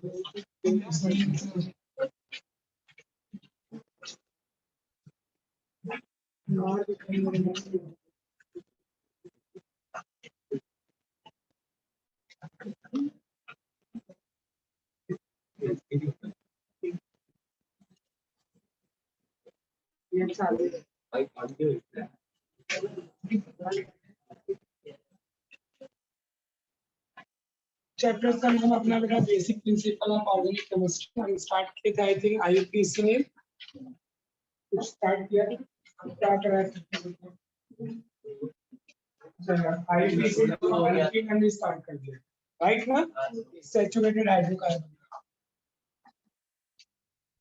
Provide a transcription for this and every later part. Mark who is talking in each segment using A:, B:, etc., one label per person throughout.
A: Chapter का नाम अपना बेटा basic principle of organic chemistry. हम स्टार्ट किए थे, आई थिंक आईयूपीएसी ने कुछ स्टार्ट किया, क्या करा आईयूपीएसी ने हमने स्टार्ट कर दिया, राइट ना। Saturated hydrocarbon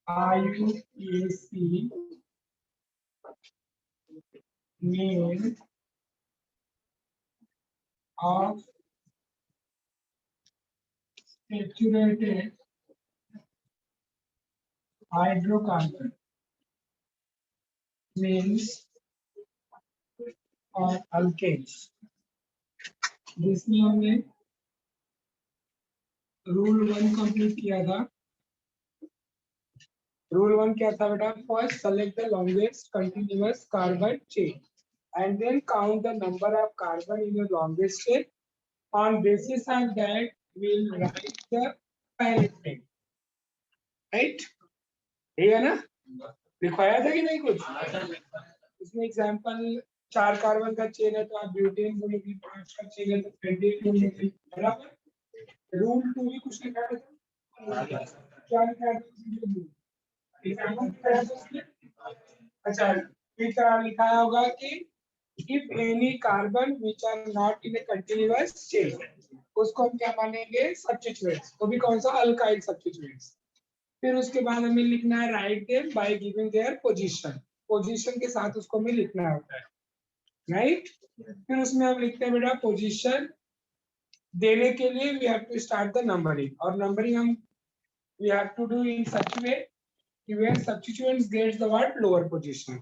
A: IUPAC name of saturated hydrocarbon means or alkanes। जिसमें हमने रूल 1 कंप्लीट किया था। रूल 1 क्या था बेटा? First select the longest continuous carbon chain and then count the number of carbon in your longest chain. On basis of that, we'll write the parent name. Right? ठीक है ना? लिखवाया था कि नहीं कुछ? इसमें एग्जांपल 4 कार्बन का चेन है तो आप ब्यूटेन बोलोगे, 5 का चेन है तो पेंटेन बोलोगे, बराबर। रूल 2 भी कुछ लिखा है, क्या लिखा है? एग्जांपल क्या है? अच्छा, फिर क्या लिखा होगा कि if any carbon which are not in a continuous chain, उसको हम क्या मानेंगे? substituents। वो भी कौन सा? alkyl substituents। फिर उसके बाद हमें लिखना है write them by giving their position। Position के साथ उसको हमें लिखना होता है, राइट। फिर उसमें हम लिखते हैं बेटा पोजीशन देने के लिए we have to start the numbering, और नंबरिंग हम we have to do in such way where substituents gets the word lower position।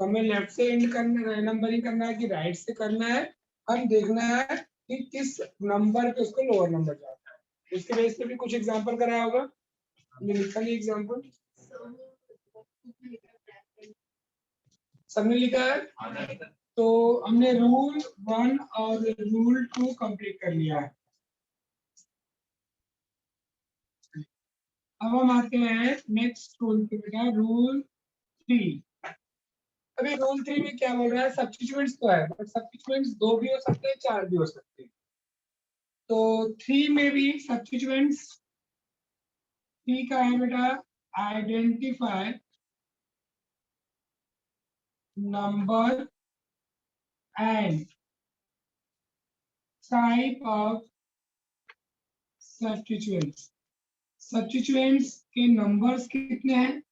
A: हमें लेफ्ट से एंड करना, नंबरिंग करना है कि राइट से करना है, हम देखना है कि किस नंबर पे उसको लोअर नंबर जाता है। इसके बेस पे भी कुछ एग्जांपल कराया होगा, हमने लिखा नहीं एग्जांपल? सबने लिखा है? तो हमने रूल 1 और रूल 2 कंप्लीट कर लिया है। अब हम आते हैं नेक्स्ट रूल पे बेटा, रूल 3। अभी रूल 3 में क्या बोल रहा है? सब्स्टिट्यूएंट्स तो है, बट सब्स्टिट्यूएंट्स 2 भी हो सकते हैं, 4 भी हो सकते हैं। तो 3 में भी सब्स्टिट्यूएंट्स 3 का है बेटा identify number and type of substituents. Substituents के नंबर्स कितने हैं,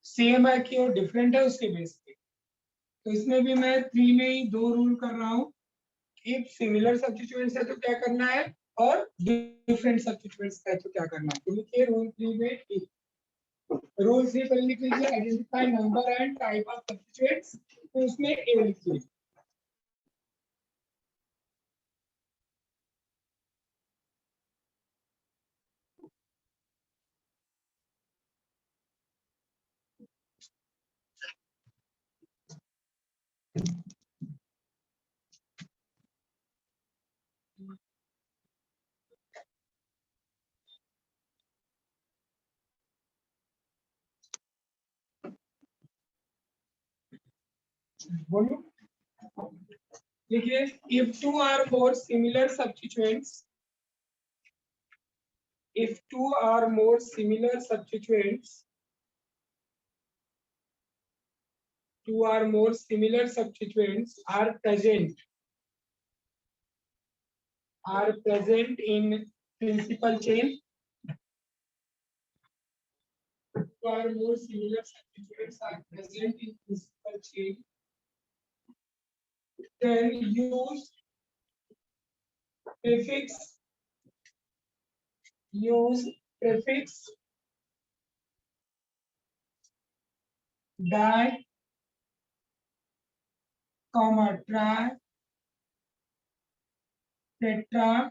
A: सेम है कि और डिफरेंट है, उसके बेस पे। तो इसमें भी मैं 3 में ही 2 रूल कर रहा हूँ। इफ सिमिलर सब्स्टिट्यूएंट्स है तो क्या करना है, और डिफरेंट सब्स्टिट्यूएंट्स है तो क्या करना है। तो लिखिए रूल 3 में, रूल 3 पर लिख लीजिए identify number and type of substituents. तो उसमें ए लिखिए। बोलो, देखिए if two or more similar substituents, if two or more similar substituents, two or more similar substituents are present in principal chain, two or more similar substituents are present in principal chain, then use prefix di, comma tri, tetra,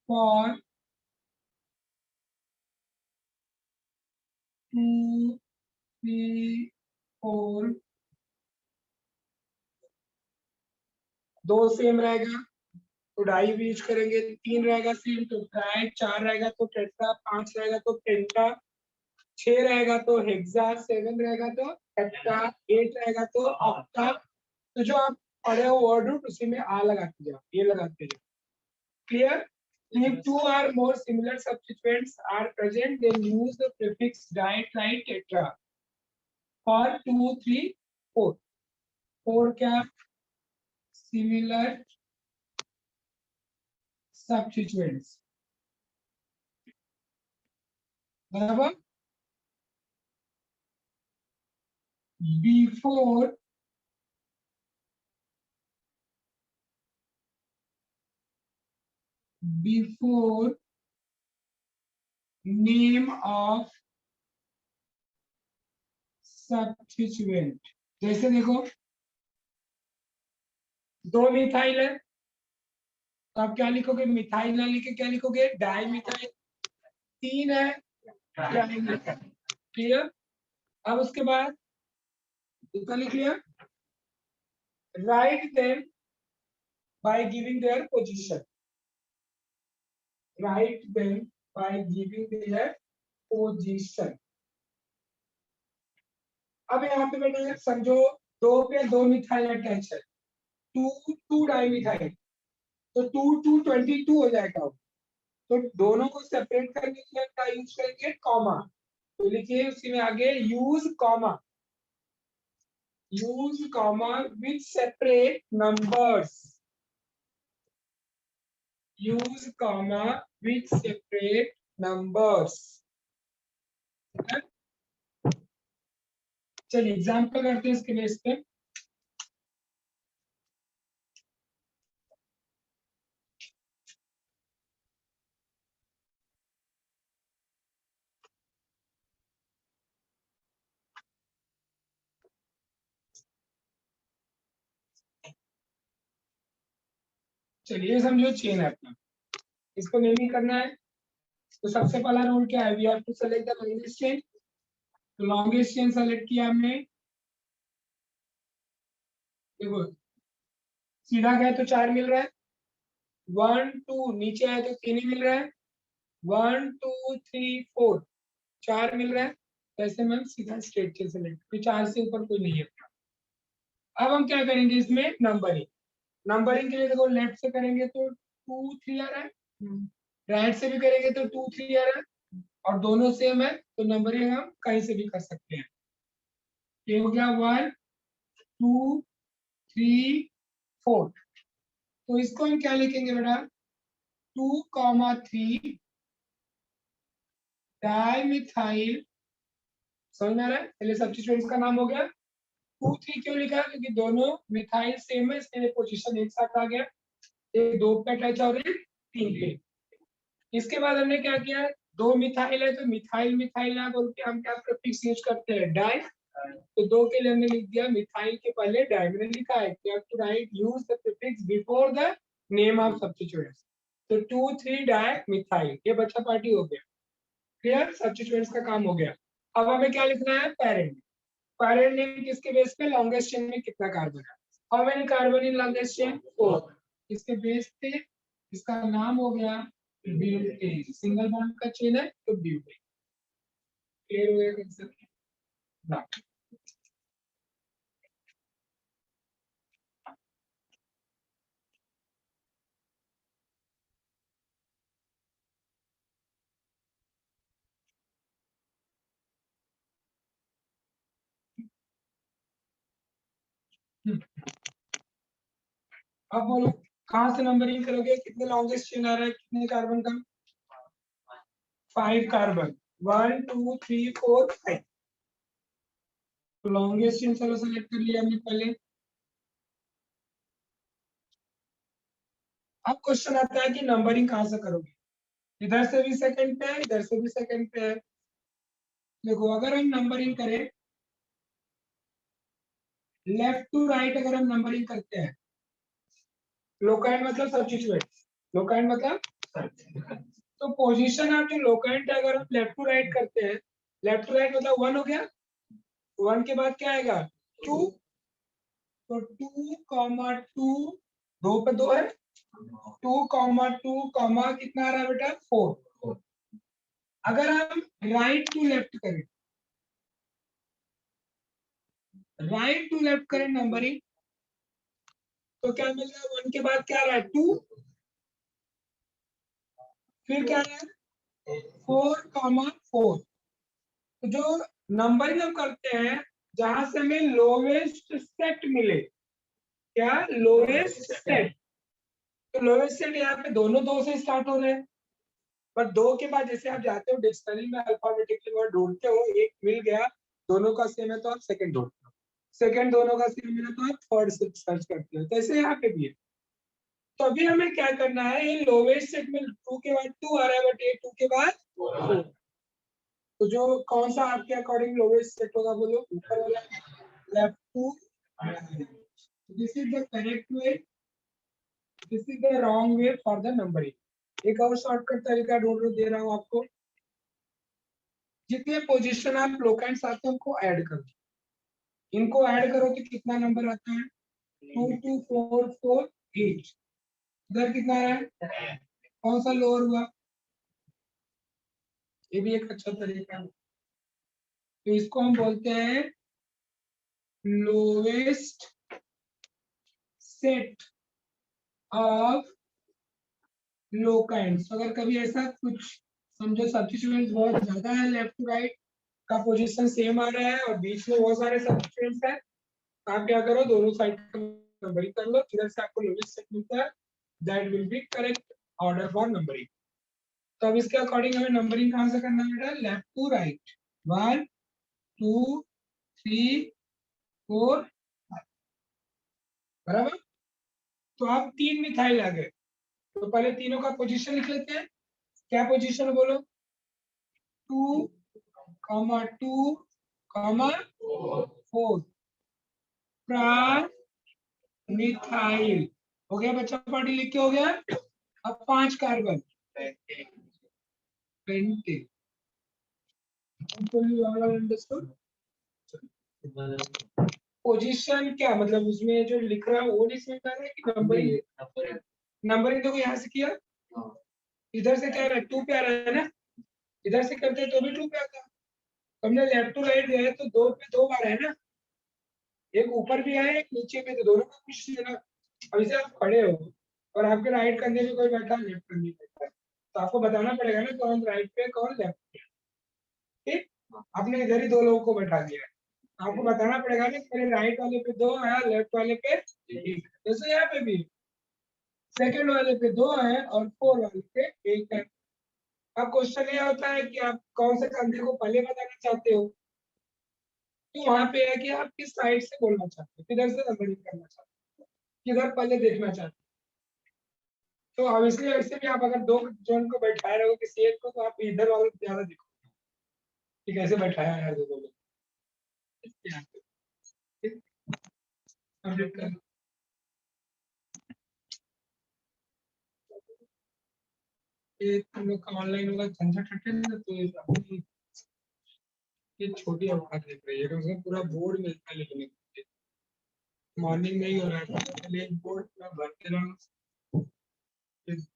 A: for 2, 3, 4 दो same रहेगा तो die भी use करेंगे, 3 रहेगा same तो try, 4 रहेगा तो tetra, 5 रहेगा तो पेंटा, 6 रहेगा तो हेक्सा, 7 रहेगा तो हेप्टा, 8 रहेगा तो ऑक्टा। तो जो आप पढ़े हो वर्ड रूट उसी में आ लगाते जाओ, ये लगाते जाओ। Clear? If two or more similar substituents are present, then use the prefix di, tri, tetra for 2, 3, 4. 4 क्या? Similar substituents. बराबर? Before name of substituent. जैसे देखो 2 मिथाइल है तो आप क्या लिखोगे? मिथाइल ना लिखे क्या लिखोगे? Di methyl. 3 है डाई मिथाइल। क्लियर? अब उसके बाद कितना लिख लिया? Write them by giving their position. Write them by giving their position. अब यहाँ पे बेटा समझो 2 पे 2 मिथाइल अटैच है, 2 डाई मिथाइल, तो 2 22 हो जाएगा। तो दोनों को सेपरेट करने के लिए क्या यूज करेंगे? कॉमा। तो लिखिए उसी में आगे use comma with separate numbers. Use comma with separate numbers. चलिए एग्जाम्पल करते हैं इसके बेस पे। चलिए समझो चेन है अपना, इसको नेमिंग करना है। तो सबसे पहला रूल क्या है? We have to select the longest chain. तो लॉन्गेस्ट चेन सेलेक्ट किया हमने। देखो सीधा गए तो 4 मिल रहा है, 1 2 नीचे आए तो 3 ही मिल रहा है, 1 2 3 4 4 मिल रहा है। तो ऐसे में हम सीधा स्ट्रेट चेन सेलेक्ट, तो 4 से ऊपर कोई नहीं है। अब हम क्या करेंगे इसमें? नंबरिंग के लिए देखो लेफ्ट से करेंगे तो 2 3 आ रहा है, राइट से भी करेंगे तो 2 3 आ रहा है, और दोनों सेम है तो नंबरिंग हम कहीं से भी कर सकते हैं। ये हो गया 1 2 3 4। तो इसको हम क्या लिखेंगे बेटा? 2, 3 डाइमिथाइल। समझ में आ रहा है? पहले सब्स्टिट्यूएंट्स का नाम हो गया। 2 3 क्यों लिखा? क्योंकि दोनों मिथाइल सेम है, इसलिए पोजीशन एक साथ आ गया। एक 2 पे अटैच और एक 3 पे। इसके बाद हमने क्या किया? 2 मिथाइल है तो मिथाइल मिथाइल ना बोल के हम क्या प्रीफिक्स यूज करते हैं? डाई। तो 2 के लिए हमने लिख दिया मिथाइल के पहले डाई। मैंने लिखा है you have to write use the prefix before the name of substituents. तो 2 3 डाई मिथाइल, ये बच्चा पार्टी हो गया। क्लियर? सब्स्टिट्यूएंट्स का काम हो गया। अब हमें क्या लिखना है? पेरेंट। पेरेंट नेम किसके बेस पे? लॉन्गेस्ट चेन में कितना कार्बन है। How many carbon in longest chain? 4। इसके बेस पे इसका नाम हो गया ब्यूटेन। सिंगल बॉन्ड का चेन है तो ब्यूटेन। क्लियर हो गया कंसेप्ट? ना अब बोलो कहां से नंबरिंग करोगे? कितने लॉन्गेस्ट चेन आ रहा है? कितने कार्बन का? 5 कार्बन। 1 2 3 4 5। तो लॉन्गेस्ट चेन चलो सेलेक्ट कर लिया हमने पहले। अब क्वेश्चन आता है कि नंबरिंग कहां से करोगे? इधर से भी सेकंड पे है, इधर से भी सेकंड पे है। देखो अगर हम नंबरिंग करें लेफ्ट टू राइट, अगर हम नंबरिंग करते हैं, लोकाइड मतलब सब्स्टिट्यूएंट, लोकाइड मतलब तो पोजीशन आप जो लोकेंट है, अगर आप लेफ्ट टू राइट करते हैं, लेफ्ट टू राइट मतलब 1 हो गया, 1 के बाद क्या आएगा 2, तो 2 कॉमा 2, 2 पे 2 है, 2 कॉमा 2 कॉमा कितना आ रहा है बेटा 4। अगर हम राइट टू लेफ्ट करें, राइट टू लेफ्ट करें नंबरिंग, तो क्या मिल रहा है 1 के बाद क्या आ रहा है 2, फिर क्या आ रहा है 4 कॉमा 4। तो जो नंबरिंग हम करते हैं जहां से हमें लोवेस्ट सेट मिले, क्या लोवेस्ट सेट, तो लोवेस्ट सेट यहाँ पे दोनों 2 से स्टार्ट हो रहे हैं, पर 2 के बाद जैसे आप जाते हो डिक्शनरी में अल्फाबेटिकली वर्ड ढूंढते हो, एक मिल गया दोनों का सेम है तो आप सेकंड ढूंढते हो, सेकंड दोनों का सेम मिला तो आप थर्ड से सर्च करते हो, तो ऐसे यहाँ पे भी है। तो अभी हमें क्या करना है, ये लोवेस्ट सेट में 2 के बाद 2 आ रहा है, बट ये 2 के बाद 4, तो जो कौन सा आपके अकॉर्डिंग लोवेस्ट सेट होगा बोलो, ऊपर वाला left to right. This is the correct way, this is the wrong way for the numbering. एक और शॉर्टकट तरीका ढूंढ दे रहा हूं आपको, जितने पोजीशन आप लोकेंट्स आते हैं उनको ऐड करो, इनको ऐड करो तो कितना नंबर आता है 2 2 4 4 8, इधर कितना है, कौन सा लोअर हुआ, ये भी एक अच्छा तरीका है। तो इसको हम बोलते हैं लोवेस्ट सेट ऑफ लोकेंट्स। अगर कभी ऐसा कुछ समझो सब्स्टिट्यूएंट्स बहुत ज्यादा है, लेफ्ट टू राइट का पोजीशन सेम आ रहा है और बीच में बहुत सारे सब्स्टिट्यूएंट्स है, तो आप क्या करो दोनों साइड का नंबरिंग कर लो, जिधर से आपको लोवेस्ट सेट मिलता है that will be correct order for numbering. तो अब इसके अकॉर्डिंग हमें नंबरिंग कहां से करना है बेटा, लेफ्ट टू राइट, 1 2 3 4 बराबर। तो आप 3 मिथाइल आ गए, तो पहले तीनों का पोजीशन लिख लेते हैं, क्या पोजीशन बोलो 2 2 4 प्रार मिथाइल हो गया बच्चा, पार्टी लिख के हो गया। अब 5 कार्बन पेंटे, पोजीशन क्या मतलब उसमें जो लिख रहा है वो नहीं समझ आ रहा है कि नंबरिंग, नंबरिंग देखो यहाँ से किया, इधर से क्या रहा है 2 पे आ रहा है ना, इधर से करते तो भी 2 पे आता, हमने लेफ्ट टू राइट गए तो 2 पे 2 बार है ना, एक ऊपर भी है एक नीचे पे, तो दोनों का कुछ लेना। अब इसे आप खड़े हो और आपके राइट कंधे पे कोई बैठा लेफ्ट कंधे पे बैठा है, तो आपको बताना पड़ेगा ना कौन राइट पे कौन लेफ्ट पे, ठीक। आपने इधर ही 2 लोगों को बैठा दिया है, आपको बताना पड़ेगा ना मेरे राइट वाले पे 2 है लेफ्ट वाले पे 1, जैसे यहाँ पे भी सेकंड वाले पे 2 है और 4 वाले पे 1 है। अब क्वेश्चन ये होता है कि आप कौन से कंधे को पहले बताना चाहते हो, तो वहां पे है कि आप किस साइड से बोलना चाहते हो, किधर से नंबरिंग करना चाहते हो, किधर पहले देखना चाहते हो। तो अब इसलिए वैसे भी आप अगर 2 जन को बैठाए रहो किसी एक को, तो आप इधर वाले को ज्यादा देखो कि कैसे बैठाया है 2 लोग, ठीक, कंप्लीट कर। ये तुम लोग का ऑनलाइन होगा झंझट हटे ना, तो ये अपनी ये छोटी आवाज देख रही है, उसमें पूरा बोर्ड मिलता है लिखने के लिए, मॉर्निंग में ही हो रहा है, पहले एक बोर्ड पूरा भरते रहो, कितने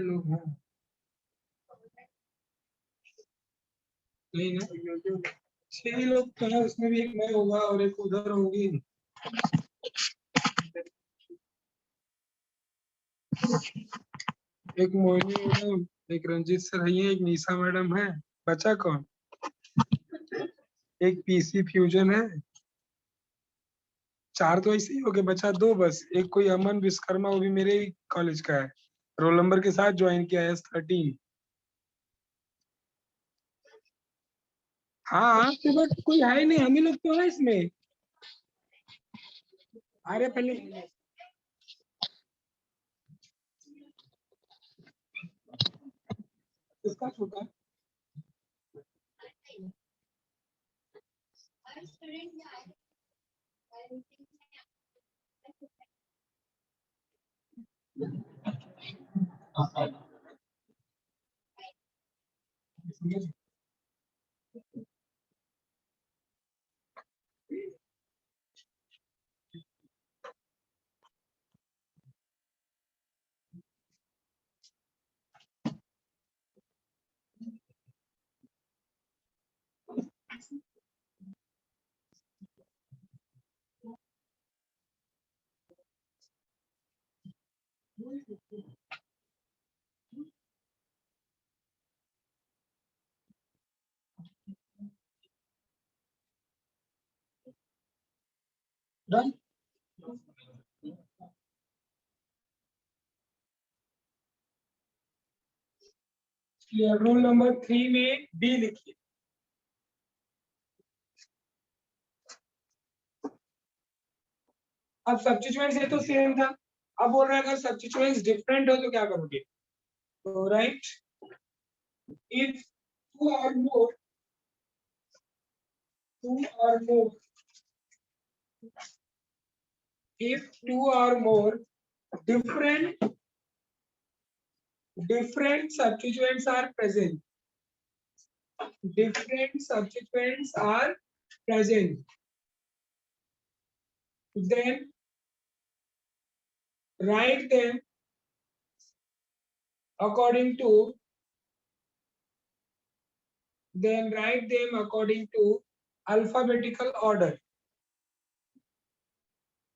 A: लोग हैं, नहीं ना 6 लोग तो है, उसमें भी एक मैं होगा और एक उधर होगी, एक मोहिनी मैडम, एक रंजीत सर है, एक निशा मैडम है, बचा कौन, एक पीसी फ्यूजन है, 4 तो ऐसे ही हो गए, बचा 2 बस, एक कोई अमन विश्वकर्मा वो भी मेरे ही कॉलेज का है, रोल नंबर के साथ ज्वाइन किया है S13। हाँ तो बट कोई है ही नहीं, हम ही लोग तो है इसमें, अरे पहले इसका छोटा डन। रूल नंबर 3 में बी लिखिए। अब सब्स्टिट्यूएंट्स है तो सेम था, अब बोल रहा है अगर सब्स्टिट्यूएंट्स डिफरेंट हो तो क्या करोगे? तो राइट, इफ टू और मोर if two or more different substituents are present, then write them according to alphabetical order.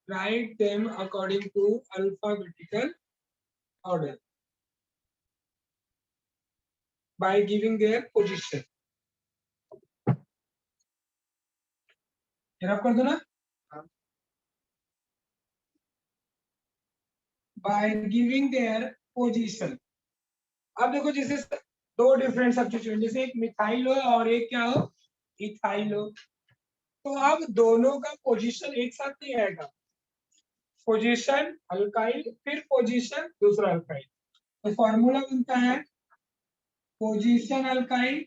A: Write them according to alphabetical order by giving their position. Rough कर दो ना, by giving their position. अब देखो जैसे दो different substituent, जैसे एक methyl हो और एक क्या हो, इथाइल हो, तो अब दोनों का पोजीशन एक साथ नहीं आएगा, पोजीशन अल्काइल फिर पोजीशन दूसरा अल्काइल, तो फॉर्मूला बनता है पोजीशन अल्काइल,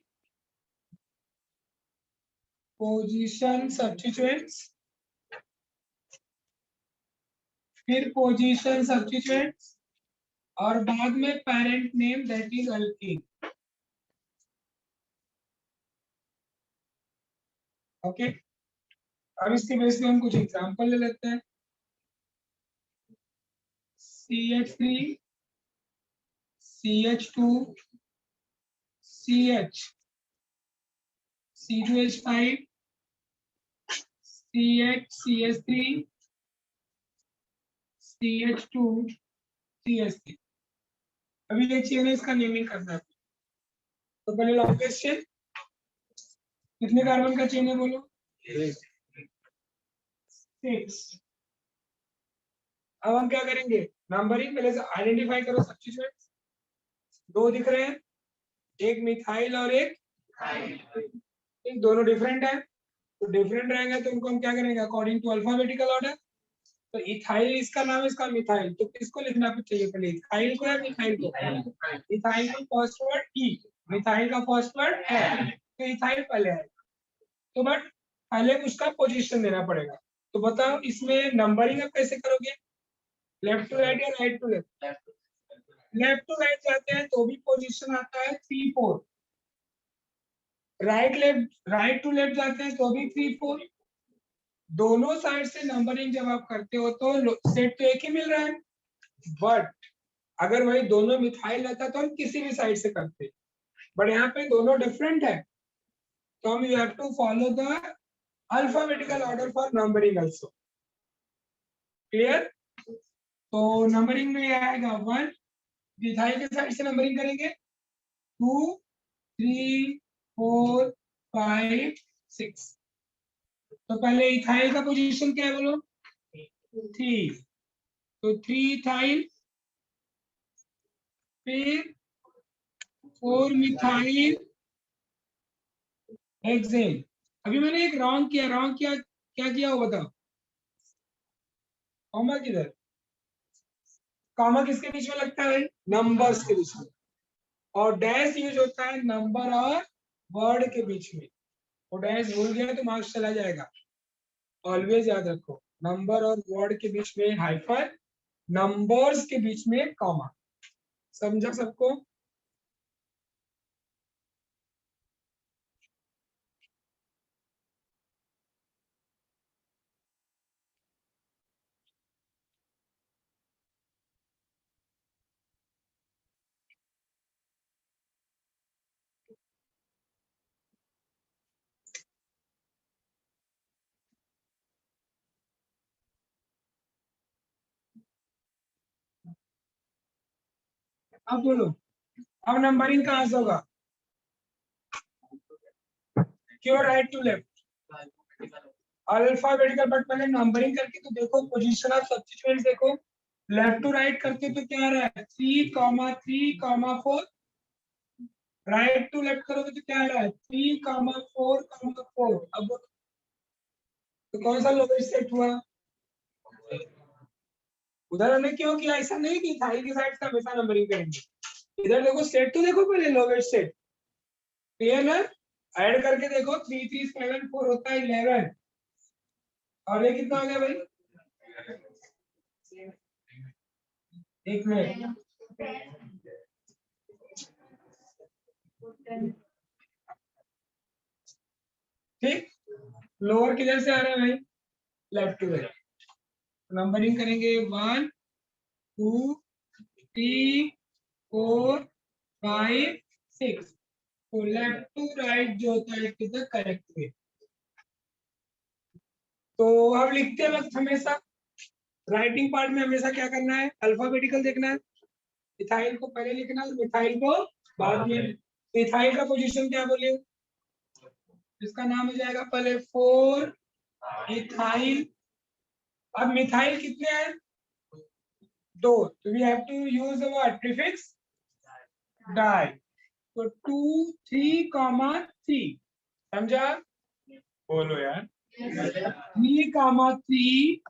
A: पोजीशन सब्स्टिट्यूएंट्स, फिर पोजीशन सब्स्टिट्यूएंट्स और बाद में parent name that is alkyne. Okay, अब इसके बेस पे हम कुछ एग्जांपल ले लेते हैं। CH3 CH2 CH C2H5 CH CH3 CH2 CH3। अभी ये चेन है, इसका नेमिंग करना है। तो पहले लॉन्गेस्ट चेन, कितने कार्बन का चेन है बोलो? 6। अब हम क्या करेंगे, नंबरिंग पहले से आइडेंटिफाई करो सब्स्टिट्यूएंट्स। दो दिख रहे हैं, एक मिथाइल और एक दोनों डिफरेंट है, तो डिफरेंट रहेंगे तो उनको हम क्या करेंगे, अकॉर्डिंग टू अल्फाबेटिकल ऑर्डर। तो इथाइल इसका नाम है, इसका मिथाइल, तो किसको लिखना चाहिए पहले, इथाइल को या मिथाइल को? इथाइल का फर्स्ट वर्ड ई, मिथाइल का फर्स्ट वर्ड है, तो इथाइल पहले आएगा। तो बट पहले उसका पोजीशन देना पड़ेगा। तो बताओ इसमें नंबरिंग आप कैसे करोगे, लेफ्ट टू राइट या right to left? Left to right जाते हैं तो भी पोजीशन आता है 3 4, राइट टू लेफ्ट जाते हैं तो भी 3 4। दोनों साइड से नंबरिंग जब आप करते हो तो सेट तो एक ही मिल रहा है, बट अगर वही दोनों मिथाइल रहता तो हम किसी भी साइड से करते, बट यहाँ पे दोनों डिफरेंट है, तो हम you have to follow the alphabetical order for numbering also. Clear? तो नंबरिंग में आएगा 1, मिथाइल के साइड से नंबरिंग करेंगे 2 3 4 5 6। तो पहले इथाइल का पोजीशन क्या है बोलो, 3, तो 3 इथाइल, फिर 4 मिथाइल हेक्सेन। अभी मैंने एक रॉन्ग किया, क्या किया वो बताओ? कॉमा किधर? कॉमा किसके बीच में लगता है? नंबर्स के बीच में, और डैश यूज होता है नंबर और वर्ड के बीच में। वो डैश भूल गया तो मार्क्स चला जाएगा, ऑलवेज याद रखो, नंबर और वर्ड के बीच में हाइफन, नंबर्स के बीच में कॉमा। समझा सबको? अब बोलो, अब नंबरिंग कहाँ से होगा? क्यों right to left alphabetical, but पहले नंबरिंग करके तो देखो, पोजीशन ऑफ सब्स्टिट्यूएंट्स देखो, लेफ्ट टू राइट करके तो क्या आ रहा है 3,3,4, राइट टू लेफ्ट करोगे तो क्या आ रहा है 3,4,4। अब तो कौन सा लोवेस्ट सेट हुआ? उधर हमने क्यों किया? ऐसा नहीं कि थाई की साइड से हमेशा नंबरिंग करेंगे, इधर देखो सेट तो देखो पहले लोवेस्ट सेट, क्लियर ना? ऐड करके देखो 3,3,7,4 होता है 11, और ये कितना हो गया भाई? एक मिनट, ठीक, लोअर किधर से आ रहा है भाई? Left to right. नंबरिंग करेंगे 1 2 3 4 5 6, तो लेफ्ट टू राइट जो होता है इट इज द करेक्ट वे। तो अब लिखते वक्त हमेशा राइटिंग पार्ट में हमेशा क्या करना है? अल्फाबेटिकल देखना है, इथाइल को पहले लिखना है, मिथाइल को बाद में। इथाइल का पोजीशन क्या बोले? इसका नाम हो जाएगा पहले 4 इथाइल। अब मिथाइल कितने हैं? 2, तो we have to use what? Prefix di. तो 2 3,3, समझा? बोलो यार, 3,3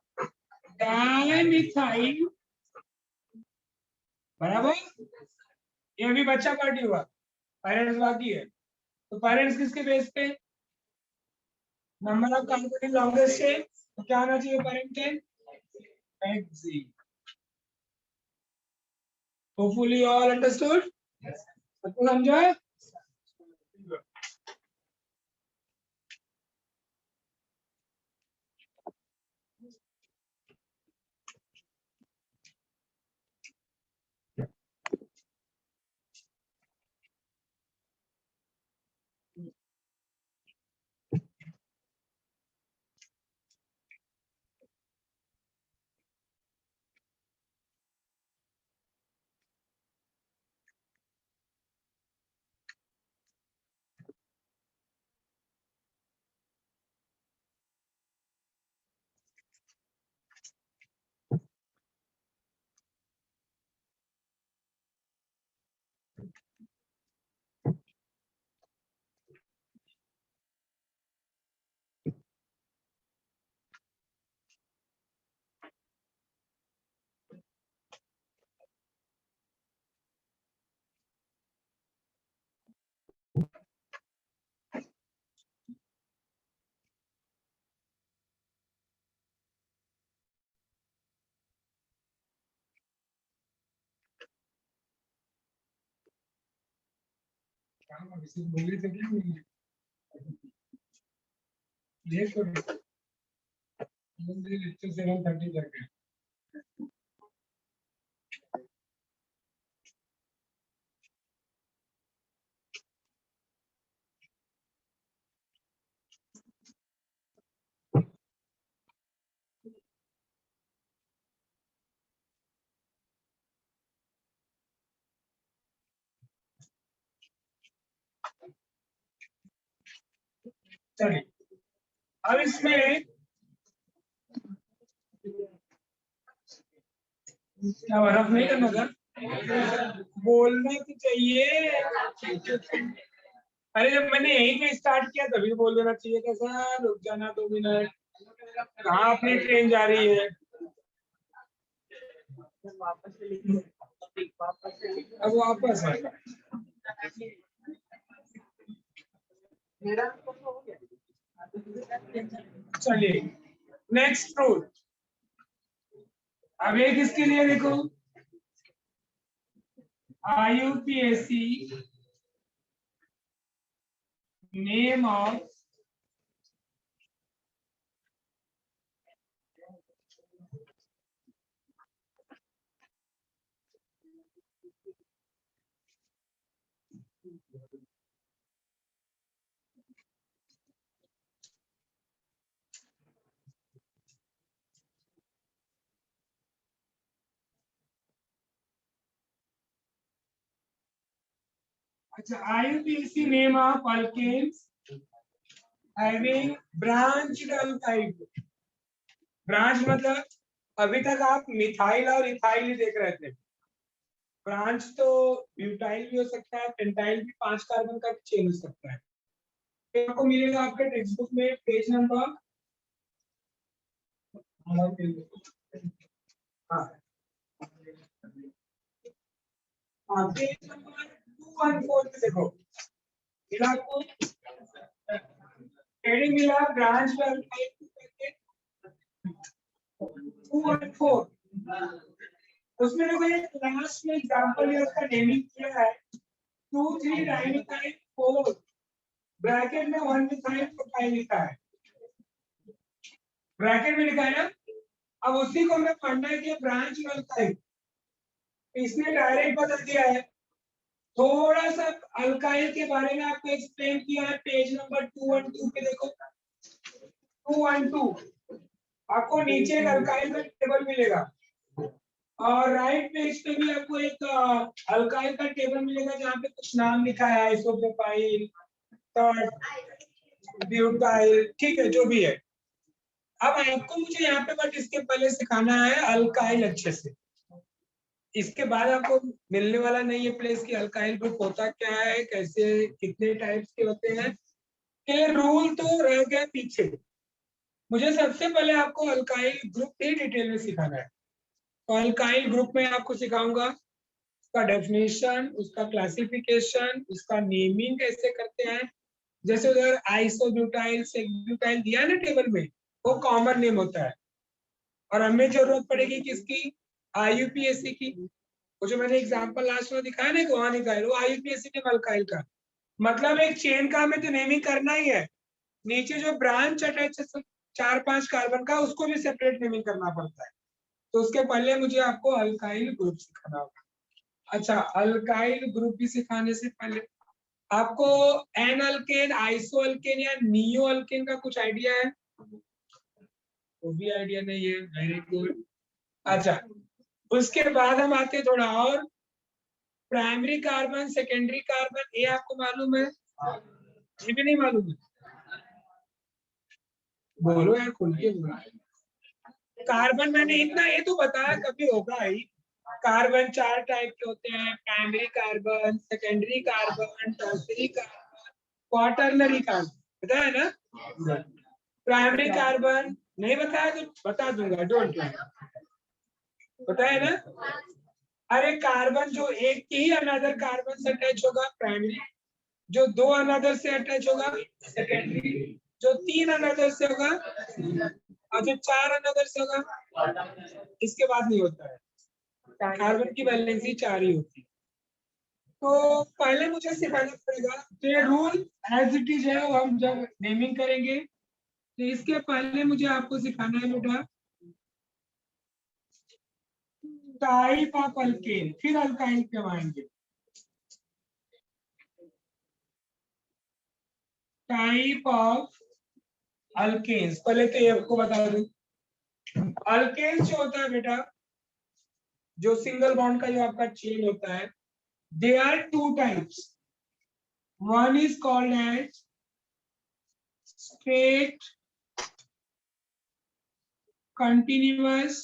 A: डाइमिथाइल, बराबर। ये भी बच्चा पार्टी हुआ, पेरेंट्स बाकी है। तो पेरेंट्स किसके बेस पे? Number of carbon longest chain, तो क्या आना चाहिए parent? Hexa. Hopefully you all understood. सबको समझा? बोले थे क्या? देखो लेक्चर 7:30 तक है। चलिए, अब इसमें क्या रफ नहीं करना था? बोलना तो चाहिए। अरे जब मैंने यहीं पे स्टार्ट किया तभी बोल देना चाहिए था सर, रुक जाना 2 मिनट। कहाँ अपनी ट्रेन जा रही है? अब वापस है। चलिए, नेक्स्ट फ्रूट। अब ये किसके लिए देखो, IUPAC नेम ऑफ अच्छा, IUPAC name of alkanes having branched alkyl group. Branch मतलब अभी तक आप मिथाइल और इथाइल ही देख रहे थे। ब्रांच तो ब्यूटाइल भी हो सकता है, पेंटाइल भी 5 कार्बन का चेन हो सकता है। तो आपको मिलेगा आपके टेक्स्ट बुक में पेज नंबर पेज नंबर 214 पे देखो, मिला आपको हेडिंग मिला ब्रांच अल्काइल करके 214। उसमें देखो एक लास्ट में एग्जांपल है, उसका नेमिंग किया है 2,3 डाइमिथाइल 4 ब्रैकेट में 1 मिथाइल प्रोपाइल लिखा है, ब्रैकेट में लिखा है ना। अब उसी को हमें पढ़ना है कि ब्रांच अल्काइल, इसने डायरेक्ट बता दिया है। थोड़ा सा अल्काइल के बारे में आपको एक्सप्लेन किया है पेज नंबर 212 पे देखो। 212 आपको नीचे एक अल्काइल का टेबल मिलेगा और राइट पेज पे भी आपको एक अल्काइल का टेबल मिलेगा जहाँ पे कुछ नाम लिखा है, आइसोप्रोपाइल, ब्यूटाइल, ठीक है, जो भी है। अब आपको मुझे यहाँ पे बट इसके पहले सिखाना है अल्काइल अच्छे से। इसके बाद आपको मिलने वाला नहीं है प्लेस की अल्काइल ग्रुप होता क्या है, कैसे, कितने टाइप्स के होते हैं, के रूल तो रह गए पीछे। मुझे सबसे पहले आपको अल्काइल ग्रुप ही डिटेल में सिखाना है। तो अल्काइल ग्रुप में आपको सिखाऊंगा उसका डेफिनेशन, उसका क्लासिफिकेशन, उसका नेमिंग कैसे करते हैं। जैसे उधर आइसोब्यूटाइल सेब्यूटाइल दिया है ना टेबल में, वो कॉमन नेम होता है और हमें जरूरत पड़ेगी किसकी, IUPAC की। वो जो मैंने एग्जांपल लास्ट में दिखाया ना वहां निकाल, वो IUPAC नेम अल्काइल का मतलब एक चेन का हमें तो नेमिंग करना ही है। नीचे जो ब्रांच अटैच है 4-5 कार्बन का, उसको भी सेपरेट नेमिंग करना पड़ता है। तो उसके पहले मुझे आपको अल्काइल ग्रुप सिखाना होगा। अच्छा, अल्काइल ग्रुप भी सिखाने से पहले आपको एन अल्केन, आइसो अल्केन या नियो अल्केन का कुछ आइडिया है? वो भी आइडिया नहीं है, वेरी गुड। अच्छा, उसके बाद हम आते थोड़ा और, प्राइमरी कार्बन, सेकेंडरी कार्बन, ये आपको मालूम है? ये भी नहीं मालूम है? बोलो यार, खुल के बोलो। कार्बन मैंने इतना ये तो बताया, कभी होगा ही। कार्बन 4 टाइप के होते हैं, primary carbon, secondary carbon, tertiary carbon, quaternary carbon, पता है ना? प्राइमरी कार्बन नहीं बताया तो बता दूंगा, डोंट वरी, पता है ना? अरे कार्बन जो एक ही अनदर कार्बन से अटैच होगा प्राइमरी, जो 2 अनदर से अटैच होगा सेकेंडरी, जो 3 अनदर से होगा और जो 4 अनदर से होगा इसके बाद नहीं होता है। कार्बन की वैलेंसी 4 ही होती है। तो पहले मुझे सिखाना पड़ेगा, तो ये रूल एज इट इज है, वो हम जब नेमिंग करेंगे। तो इसके पहले मुझे आपको सिखाना है बेटा टाइप ऑफ अल्केन, फिर अल्काइल पे आएंगे। टाइप ऑफ अल्केन्स, पहले तो ये आपको बता दूं, अल्केन्स जो होता है बेटा, जो सिंगल बॉन्ड का जो आपका चेन होता है, they are 2 types. One is called as straight continuous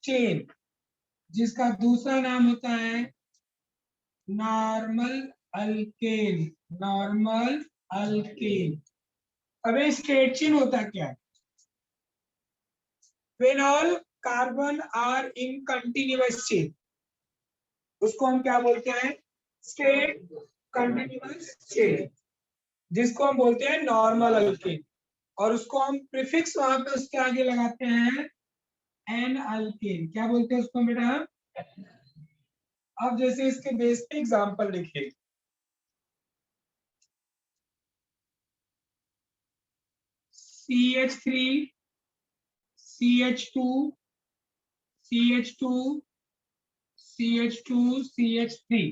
A: chain, जिसका दूसरा नाम होता है नॉर्मल अल्केन। Normal alkane. अबे स्ट्रेट चेन होता क्या है? When all carbon are in continuous chain, उसको हम क्या बोलते हैं? स्ट्रेट कंटिन्यूअस चेन, जिसको हम बोलते हैं नॉर्मल अल्केन। और उसको हम प्रीफिक्स वहां पे उसके आगे लगाते हैं एन अल्केन। क्या बोलते हैं उसको बेटा? अब जैसे इसके बेस पे एग्जांपल लिखिए, CH3 CH2 CH2 CH2 CH3,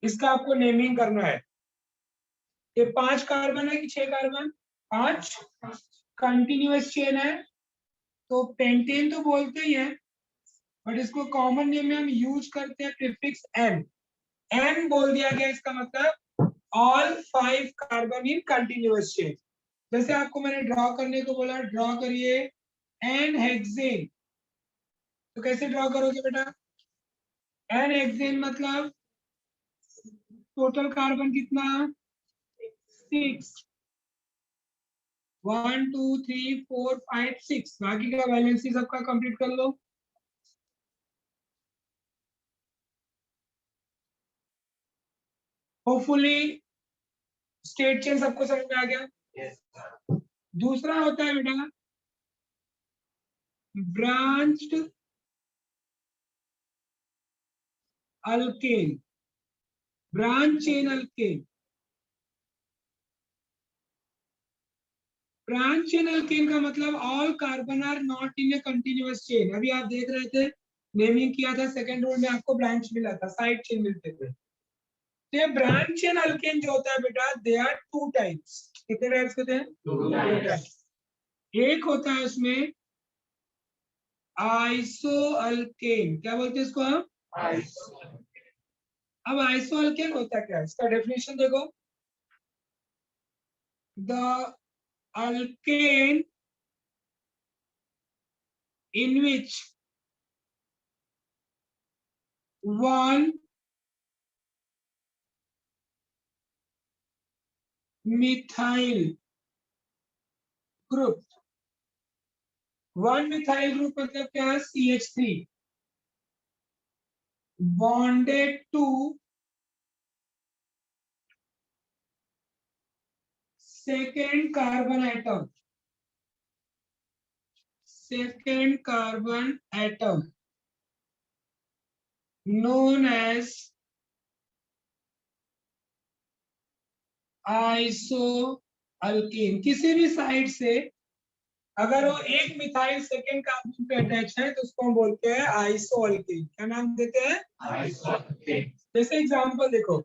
A: इसका आपको नेमिंग करना है। ये 5 कार्बन है कि 6 कार्बन? 5 कंटिन्यूअस चेन है, तो पेंटेन तो बोलते ही है, बट इसको कॉमन नेम में हम यूज करते हैं प्रीफिक्स एन। एन बोल दिया गया, इसका मतलब all 5 carbon in continuous chain. जैसे आपको मैंने ड्रॉ करने को बोला, ड्रॉ करिए एन हेक्सेन। तो कैसे ड्रॉ करोगे बेटा? एन हेक्सेन मतलब टोटल कार्बन कितना? 6। 1 2 3 4 5 6। बाकी का वैलेंसी सबका कंप्लीट कर लो। होपफुली स्टेट चेन सबको समझ में आ गया। yes, दूसरा होता है बेटा branched alkane, branch chain alkane. Branch chain alkane का मतलब all carbon are not in a continuous chain. अभी आप देख रहे थे, नेमिंग किया था, सेकंड रूल में आपको ब्रांच मिला था, साइड चेन मिलते थे। तो ये ब्रांच चेन अल्केन जो होता है बेटा, दे आर 2 टाइप्स। कितने टाइप्स होते हैं? 2 टाइप्स। एक होता है उसमें आइसो अल्केन। क्या बोलते हैं इसको हम? आइसो। अब आइसो अल्केन होता क्या है, इसका डेफिनेशन देखो। The alkane in which one methyl group, one methyl group मतलब क्या है? CH3 bonded to second carbon atom, second carbon atom known as आइसोअल्केन। किसी भी साइड से अगर वो एक मिथाइल सेकेंड कार्बन पे अटैच है तो उसको हम बोलते हैं आइसोअल्केन। क्या नाम देते हैं? आइसोअल्केन। जैसे एग्जांपल देखो,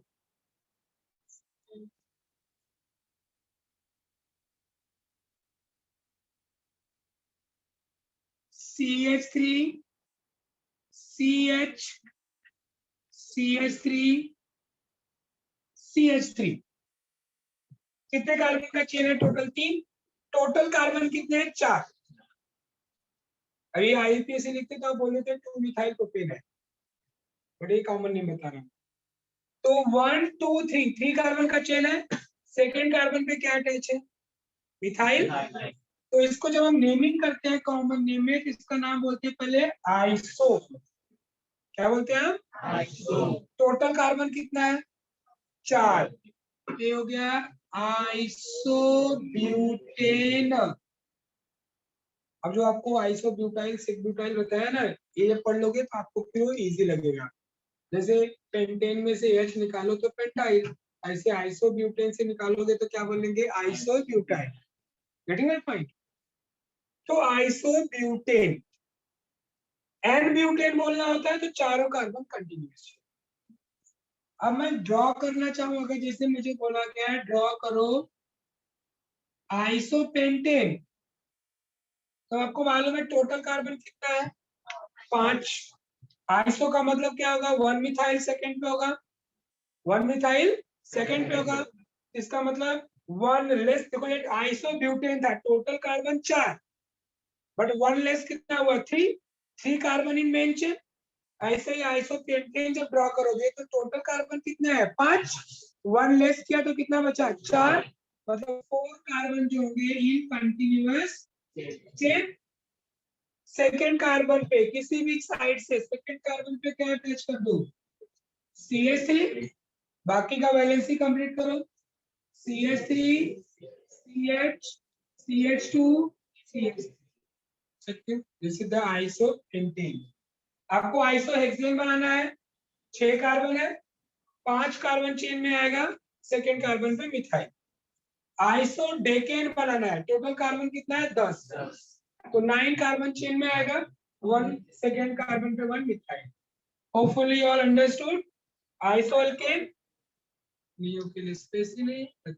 A: CH3 CH CH3 CH3। कितने कार्बन का चेन है? टोटल 3। टोटल कार्बन कितने हैं? 4। अभी आईपीएसी लिखते तो आप बोल देते 2 मिथाइल प्रोपेन है, बड़े कॉमन नहीं बता रहा। तो 1 2 3 3 कार्बन का चेन है। सेकेंड कार्बन पे क्या अटैच है? मिथाइल। तो इसको जब हम नेमिंग करते हैं कॉमन नेम में, तो इसका नाम बोलते हैं पहले आइसो। क्या बोलते हैं हम? आइसो। टोटल कार्बन कितना है? 4। ये हो गया आइसोब्यूटेन। अब जो आपको आइसोब्यूटाइल सिकब्यूटाइल बताया ना, ये जब पढ़ लोगे तो आपको क्यों इजी लगेगा। जैसे पेंटेन में से H निकालो तो पेंटाइल, ऐसे आइसोब्यूटेन से निकालोगे तो क्या बोलेंगे? आइसोब्यूटाइल। Getting my point? तो आइसोब्यूटेन, एन ब्यूटेन बोलना होता है तो चारों कार्बन कंटिन्यूअस। अब मैं ड्रॉ करना चाहूँ, अगर जैसे मुझे बोला गया है ड्रॉ करो आइसोपेंटेन, तो आपको मालूम है टोटल कार्बन कितना है? 5। आइसो का मतलब क्या होगा? 1 मिथाइल सेकेंड पे होगा, 1 मिथाइल सेकेंड पे होगा। इसका मतलब 1 लेस। देखो एक आइसो ब्यूटेन था, टोटल कार्बन 4, बट 1 लेस कितना हुआ? 3। 3 कार्बन इन मेन चेन। ऐसे ही आइसो पेंटेन जब ड्रॉ करोगे तो टोटल कार्बन कितना है? 5। 1 लेस किया तो कितना बचा? 4। मतलब 4 कार्बन जो होंगे इन कंटिन्यूअस चेन। सेकेंड कार्बन पे किसी भी साइड से सेकेंड कार्बन पे क्या अटैच कर दो? CH3। बाकी का वैलेंसी कंप्लीट करो। CH3 CH CH2 CH। This is the isopentane. आपको आइसोहेक्सेन बनाना है, 6 कार्बन है, 5 कार्बन चेन में आएगा, सेकेंड कार्बन पे मिथाइल। आइसोडेकेन बनाना है, टोटल कार्बन कितना है? 10। तो 9 कार्बन चेन में आएगा, 1 सेकेंड कार्बन पे 1 methyl. Hopefully all understood. Isoalkane neo के लिए स्पेस ही नहीं है।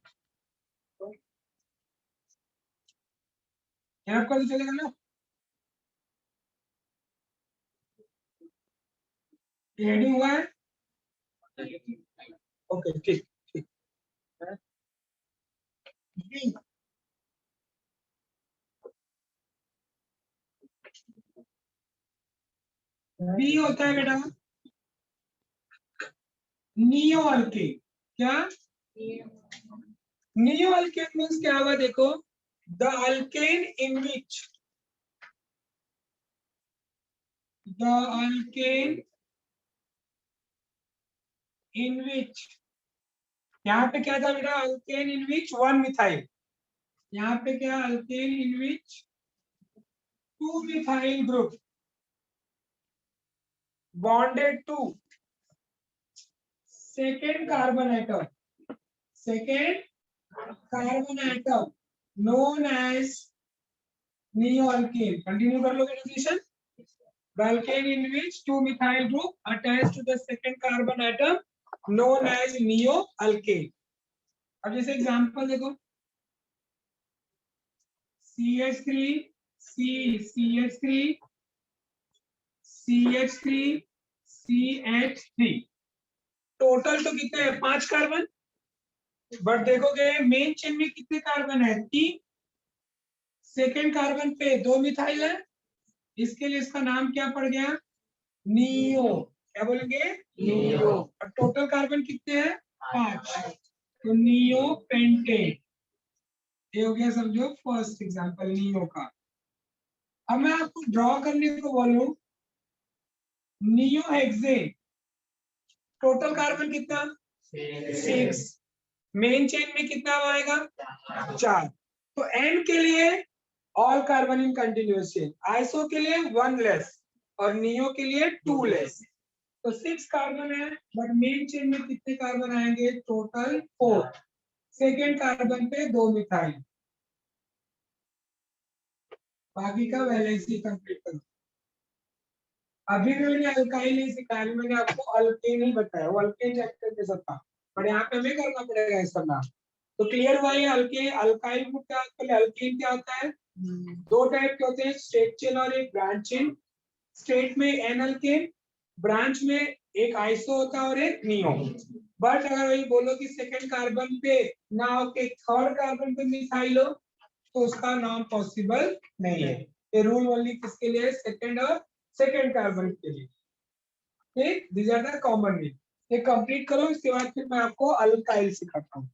A: यहाँ पर चलेगा ना? रेडी हुआ है? ओके ठीक ठीक। बी बी होता है बेटा नियो अल्केन। क्या नियो अल्केन मीन्स क्या हुआ देखो, the alkane in which the alkane in which, यहाँ पे क्या था बेटा, alkane in which one methyl, यहाँ पे क्या alkane in which two methyl group bonded to second carbon atom, second carbon atom known as neo-alkane. Continue कर लो definition. The alkane in which two methyl group attached to the second carbon atom known as neo-alkane. अब जैसे example देखो CH3 C CH3 CH3 CH3 total तो कितने हैं 5 carbon, but देखोगे main chain में कितने कार्बन है 3, सेकेंड कार्बन पे 2 मिथाइल है, इसके लिए इसका नाम क्या पड़ गया नियो, क्या बोलेंगे नियो। और टोटल कार्बन कितने हैं 5, तो नियो पेंटेट, ये हो गया समझो फर्स्ट एग्जांपल नियो का। अब मैं आपको ड्रॉ करने को बोलूं नियो हेक्सेन, टोटल कार्बन कितना 6, मेन चेन में कितना आएगा 4, तो एन के लिए all carbon in continuous chain, iso के लिए 1 लेस और नियो के लिए 2 लेस, तो 6 कार्बन है, बट मेन चेन में कितने कार्बन आएंगे टोटल 4, सेकेंड कार्बन पे 2 मिथाइल, बाकी का वैलेंस ही कंप्लीट करो। अभी भी मैंने अल्काइल नहीं सिखाया, मैंने आपको अल्केन ही बताया, वो अल्केन चैप्टर के साथ था, पर यहाँ पे हमें करना पड़ेगा इसका नाम। तो क्लियर हुआ ये अल्के अल्काइल ग्रुप क्या होता है, अल्केन क्या होता है, दो टाइप के होते हैं स्ट्रेट चेन और एक ब्रांच चेन। स्ट्रेट में एन अल्केन, ब्रांच में एक आइसो होता है और एक नियो। बट अगर वही बोलो कि सेकंड कार्बन पे ना हो के थर्ड कार्बन पे मिथाइल हो तो उसका नाम पॉसिबल नहीं है। ये रूल ओनली किसके लिए, सेकंड और सेकंड कार्बन के लिए। ठीक, these are the common mean. ये कंप्लीट करो, इसके बाद फिर मैं आपको अल्काइल सिखाता हूँ।